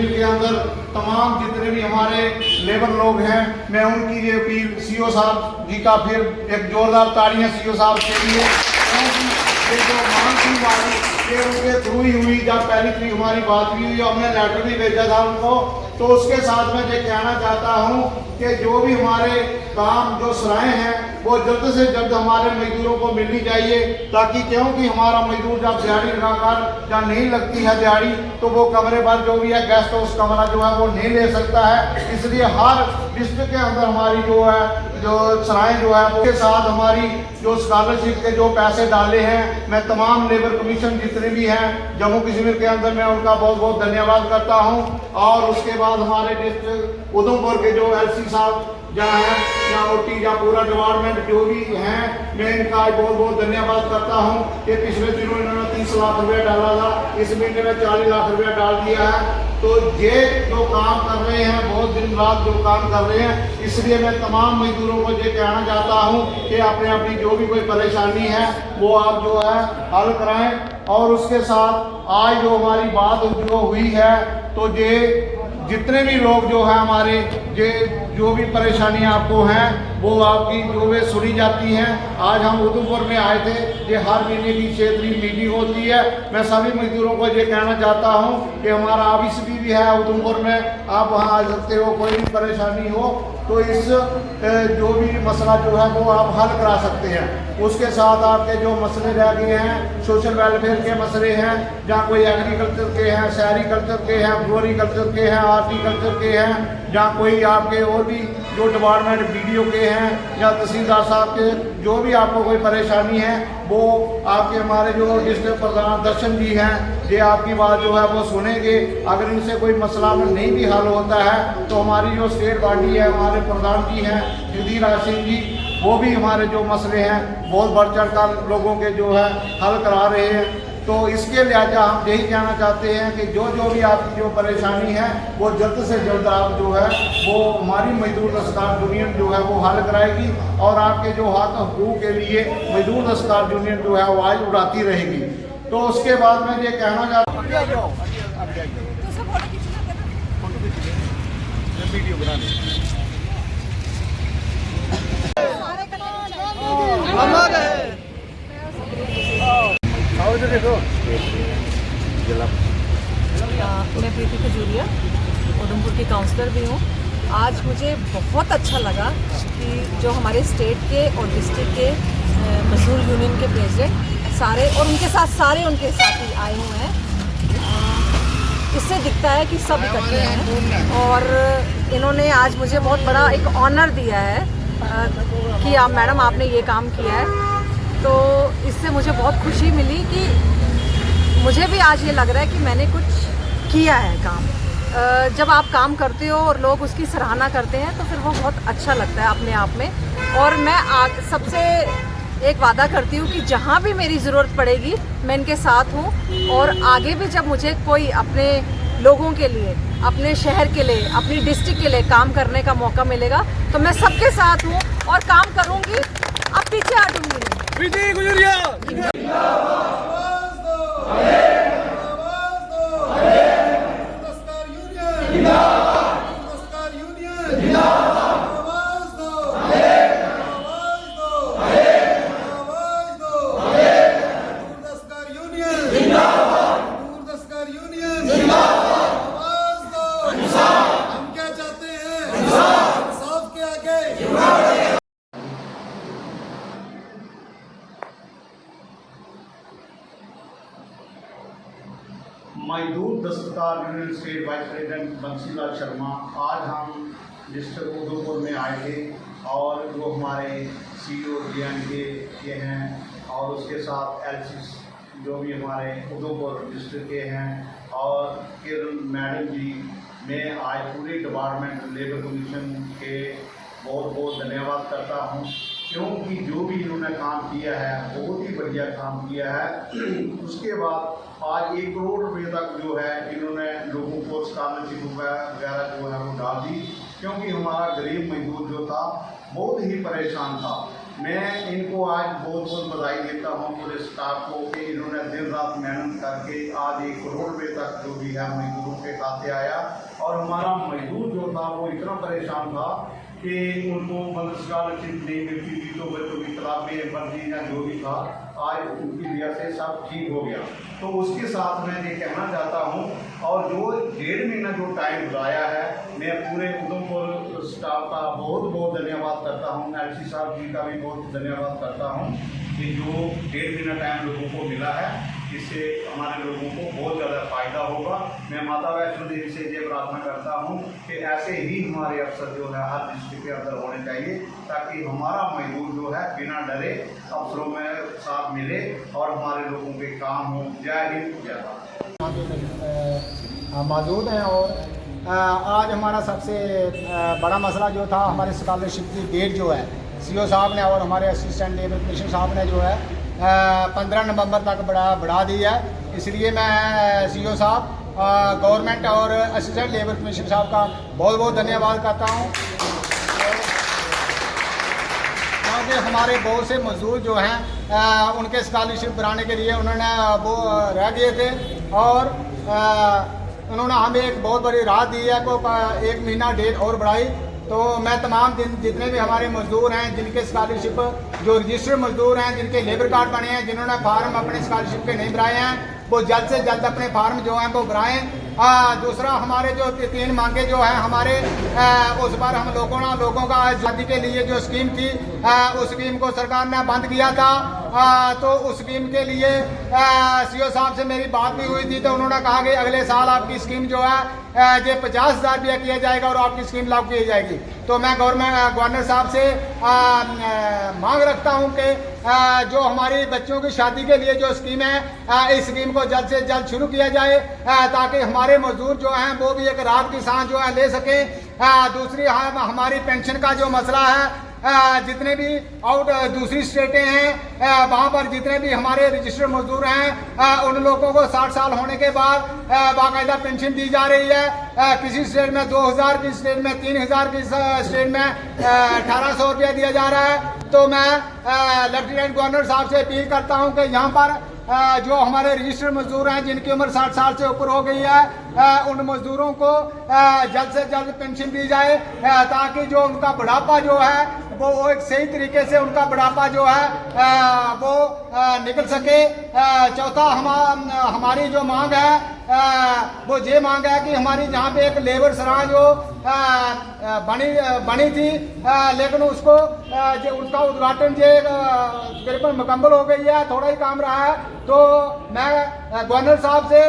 कश्मीर के अंदर तमाम जितने भी हमारे लेबर लोग हैं, मैं उनकी ये अपील सीओ साहब जी का फिर एक जोरदार तालियां सीओ साहब के लिए, क्योंकि ये जो मानसून वाली ये उनके थ्रू ही हुई। जब पहली तरीक हमारी बात भी हुई, हमने लेटर भी भेजा था उनको, तो उसके साथ मैं ये कहना चाहता हूँ कि जो भी हमारे काम जो सराहें हैं वो जल्द से जल्द हमारे मजदूरों को मिलनी चाहिए, ताकि क्योंकि हमारा मजदूर जब दिहाड़ी लगाकर या नहीं लगती है दिहाड़ी, तो वो कमरे पर जो भी है गेस्ट हाउस कमरा जो है वो नहीं ले सकता है। इसलिए हर डिस्ट्रिक्ट के अंदर हमारी जो है जो सराहें जो है उसके साथ हमारी जो स्कॉलरशिप के जो पैसे डाले हैं, मैं तमाम लेबर कमीशन जितने भी हैं जम्मू कश्मीर के अंदर मैं उनका बहुत बहुत धन्यवाद करता हूँ। और उसके बाद हमारे डिस्ट्रिक्ट उधमपुर के जो LC साहब जहाँ है या OT या पूरा डिपार्टमेंट जो भी हैं, मैं इनका बहुत बहुत धन्यवाद करता हूँ कि पिछले दिनों इन्होंने 30 लाख रुपया डाला था, इस महीने में 40 लाख रुपया डाल दिया है। तो ये जो काम कर रहे हैं, बहुत दिन रात जो काम कर रहे हैं, इसलिए मैं तमाम मजदूरों को ये कहना चाहता हूँ कि अपने अपनी जो भी कोई परेशानी है वो आप जो है हल कराएं। और उसके साथ आज जो हमारी बात जो हुई है, तो ये जितने भी लोग जो है हमारे ये जो भी परेशानियां आपको हैं वो आपकी जो वे सुनी जाती हैं। आज हम उधमपुर में आए थे, ये हर महीने की क्षेत्रीय मीटिंग होती है। मैं सभी मजदूरों को ये कहना चाहता हूँ कि हमारा ऑफिस भी है उधमपुर में, आप वहाँ आ सकते हो, कोई भी परेशानी हो तो इस जो भी मसला जो है वो आप हल करा सकते हैं। उसके साथ आपके जो मसले रह गए हैं, सोशल वेलफेयर के मसले हैं, जहाँ कोई एग्रीकल्चर के हैं, शहरी कल्चर के हैं, फ्लोरिकल्चर के हैं, हॉर्टिकल्चर के हैं, जहाँ कोई आपके और भी जो डिपार्टमेंट BDO के हैं या तहसीलदार साहब के, जो भी आपको कोई परेशानी है वो आपके हमारे जो डिस्ट्रिक्ट प्रधान दर्शन जी हैं, ये आपकी बात जो है वो सुनेंगे। अगर इनसे कोई मसला नहीं भी हल होता है तो हमारी जो स्टेट बॉडी है, हमारे प्रधान जी हैं जगदीश राज सिंह जी, वो भी हमारे जो मसले हैं बहुत बढ़ चढ़ कर लोगों के जो है हल करा रहे हैं। तो इसके लिहाजा हम यही कहना चाहते हैं कि जो भी आपकी जो परेशानी है वो जल्द से जल्द आप जो है वो हमारी मजदूर दस्तकार यूनियन जो है वो हल कराएगी, और आपके जो हक हकूक़ के लिए मजदूर दस्तकार यूनियन जो है वो आवाज़ उठाती रहेगी। तो उसके बाद मैं ये कहना चाहता हूँ मैं प्रीति खजूरिया उधमपुर की काउंसलर भी हूँ। आज मुझे बहुत अच्छा लगा कि जो हमारे स्टेट के और डिस्ट्रिक्ट के मजदूर यूनियन के प्रेसिडेंट सारे और उनके साथी आए हुए हैं। इससे दिखता है कि सब इकट्ठे हैं और इन्होंने आज मुझे बहुत बड़ा एक ऑनर दिया है कि आप मैडम आपने ये काम किया है। तो इससे मुझे बहुत खुशी मिली कि मुझे भी आज ये लग रहा है कि मैंने कुछ किया है काम। जब आप काम करते हो और लोग उसकी सराहना करते हैं तो फिर वो बहुत अच्छा लगता है अपने आप में। और मैं सबसे एक वादा करती हूँ कि जहाँ भी मेरी ज़रूरत पड़ेगी मैं इनके साथ हूँ, और आगे भी जब मुझे कोई अपने लोगों के लिए, अपने शहर के लिए, अपनी डिस्ट्रिक्ट के लिए काम करने का मौका मिलेगा तो मैं सबके साथ हूँ और काम करूँगी। अब पीछे हटूँगी नहीं। मजदूर दस्तकार union state vice president Bansilal Sharma, आज हम डिस्ट्रिक्ट उधमपुर में आए थे और वो हमारे CEO DNK के हैं और उसके साथ LC जो भी हमारे उधमपुर डिस्ट्रिक्ट के हैं और किरण मैडम जी, मैं आज पूरे डिपार्टमेंट लेबर कमीशन के बहुत बहुत धन्यवाद करता हूँ, क्योंकि जो भी इन्होंने काम किया है बहुत ही बढ़िया काम किया है। उसके बाद आज 1 करोड़ रुपये तक जो है इन्होंने लोगों को स्कॉलरशिप वगैरह जो है वो डाल दी, क्योंकि हमारा गरीब मजदूर जो था बहुत ही परेशान था। मैं इनको आज बहुत बहुत बधाई देता हूँ पूरे स्टाफ को कि इन्होंने दिन रात मेहनत करके आज 1 करोड़ रुपये तक जो भी है मजदूरों के खाते आया। और हमारा मजदूर जो था वो इतना परेशान था कि उनको मतलब स्कॉलरशिप नहीं मिलती थी, तो बच्चों की किताबें वर्दी या जो भी था, आज उनकी वजह से सब ठीक हो गया। तो उसके साथ मैं ये कहना चाहता हूँ, और जो 1.5 महीना जो टाइम बुलाया है, मैं पूरे उधमपुर स्टाफ का बहुत बहुत धन्यवाद करता हूँ, एलसी साहब जी का भी बहुत धन्यवाद करता हूँ कि जो 1.5 महीना टाइम लोगों को मिला है, इससे हमारे लोगों को बहुत ज़्यादा फ़ायदा होगा। मैं माता वैष्णो देवी से ये प्रार्थना करता हूँ कि ऐसे ही हमारे अफसर जो है हर डिस्ट्रिक्ट के अंदर होने चाहिए, ताकि हमारा मजदूर जो है बिना डरे अफसरों में साथ मिले और हमारे लोगों के काम हो। जय हिंद, जय भारत। मौजूद हैं। और आज हमारा सबसे बड़ा मसला जो था, हमारे स्कॉलरशिप की डेट जो है सीओ साहब ने और हमारे असिस्टेंट लेबर कमीशनर साहब ने जो है 15 नवंबर तक बढ़ा दी है। इसलिए मैं सीओ साहब, गवर्नमेंट और असिस्टेंट लेबर कमीशनर साहब का बहुत बहुत धन्यवाद करता हूँ, क्योंकि हमारे बहुत से मजदूर जो हैं उनके स्कॉलरशिप बनाने के लिए उन्होंने वो रह गए थे, और उन्होंने हमें एक बहुत बड़ी राहत दी है को 1 महीना डेट और बढ़ाई। तो मैं तमाम जितने भी हमारे मजदूर हैं, जिनके स्कॉलरशिप, जो रजिस्टर्ड मजदूर हैं, जिनके लेबर कार्ड बने हैं, जिन्होंने फार्म अपने स्कॉलरशिप के नहीं भराए हैं, वो जल्द से जल्द अपने फार्म जो हैं वो भराएं। दूसरा, हमारे जो 3 मांगे जो हैं हमारे, उस पर हम लोगों का आज़ादी के लिए जो स्कीम थी, उस स्कीम को सरकार ने बंद किया था। तो उस स्कीम के लिए सीओ साहब से मेरी बात भी हुई थी, तो उन्होंने कहा कि अगले साल आपकी स्कीम जो है ये 50,000 रुपया किया जाएगा और आपकी स्कीम लागू की जाएगी। तो मैं गवर्नर साहब से मांग रखता हूं कि जो हमारी बच्चों की शादी के लिए जो स्कीम है, इस स्कीम को जल्द से जल्द शुरू किया जाए, ताकि हमारे मजदूर जो हैं वो भी एक राहत की सांस जो है ले सकें। दूसरी, हमारी पेंशन का जो मसला है, जितने भी दूसरी स्टेटें हैं, वहाँ पर जितने भी हमारे रजिस्टर्ड मजदूर हैं, उन लोगों को 60 साल होने के बाद बाकायदा पेंशन दी जा रही है। किसी स्टेट में 2,000, किसी स्टेट में 3,000, किसी स्टेट में 1,800 रुपया दिया जा रहा है। तो मैं लेफ्टिनेंट गवर्नर साहब से अपील करता हूँ कि यहाँ पर जो हमारे रजिस्टर्ड मजदूर हैं, जिनकी उम्र 60 साल से ऊपर हो गई है, उन मजदूरों को जल्द से जल्द पेंशन दी जाए, ताकि जो उनका बुढ़ापा जो है वो एक सही तरीके से उनका बुढ़ापा जो है वो निकल सके। चौथा, हमारी जो मांग है वो ये मांग है कि हमारी जहाँ पे एक लेबर सराय जो बनी थी, लेकिन उसको उसका उद्घाटन जो तकरीबन मुकम्मल हो गई है, थोड़ा ही काम रहा है। तो मैं गवर्नर साहब से,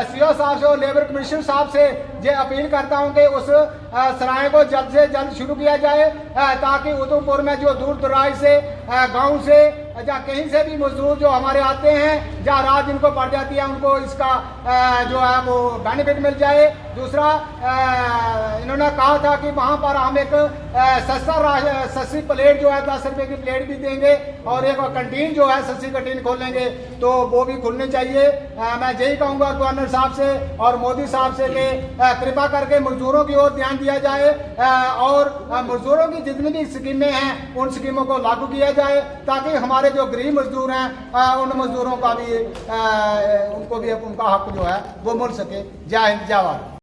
सीओ साहब से और लेबर कमिश्नर साहब से ये अपील करता हूं कि उस सराय को जल्द से जल्द शुरू किया जाए, ताकि उधमपुर में जो दूर दराज से, गांव से या कहीं से भी मजदूर जो हमारे आते हैं, जहाँ रात जिनको पड़ जाती है, उनको इसका जो है वो बेनिफिट मिल जाए। दूसरा, इन्होंने कहा था कि वहाँ पर हम एक सस्ती प्लेट जो है 10 रुपये की प्लेट भी देंगे, और एक कैंटीन जो है सस्ती कैंटीन खोलेंगे, तो वो भी खुलनी चाहिए। मैं यही कहूँगा गवर्नर साहब से और मोदी साहब से कि कृपा करके मजदूरों की ओर ध्यान दिया जाए, और मजदूरों की जितनी भी स्कीमें हैं उन स्कीमों को लागू किया जाए, ताकि हमारे जो गरीब मजदूर हैं उन मजदूरों का भी उनको भी उनका हक जो है वो मिल सके। जय हिंद, जय भारत।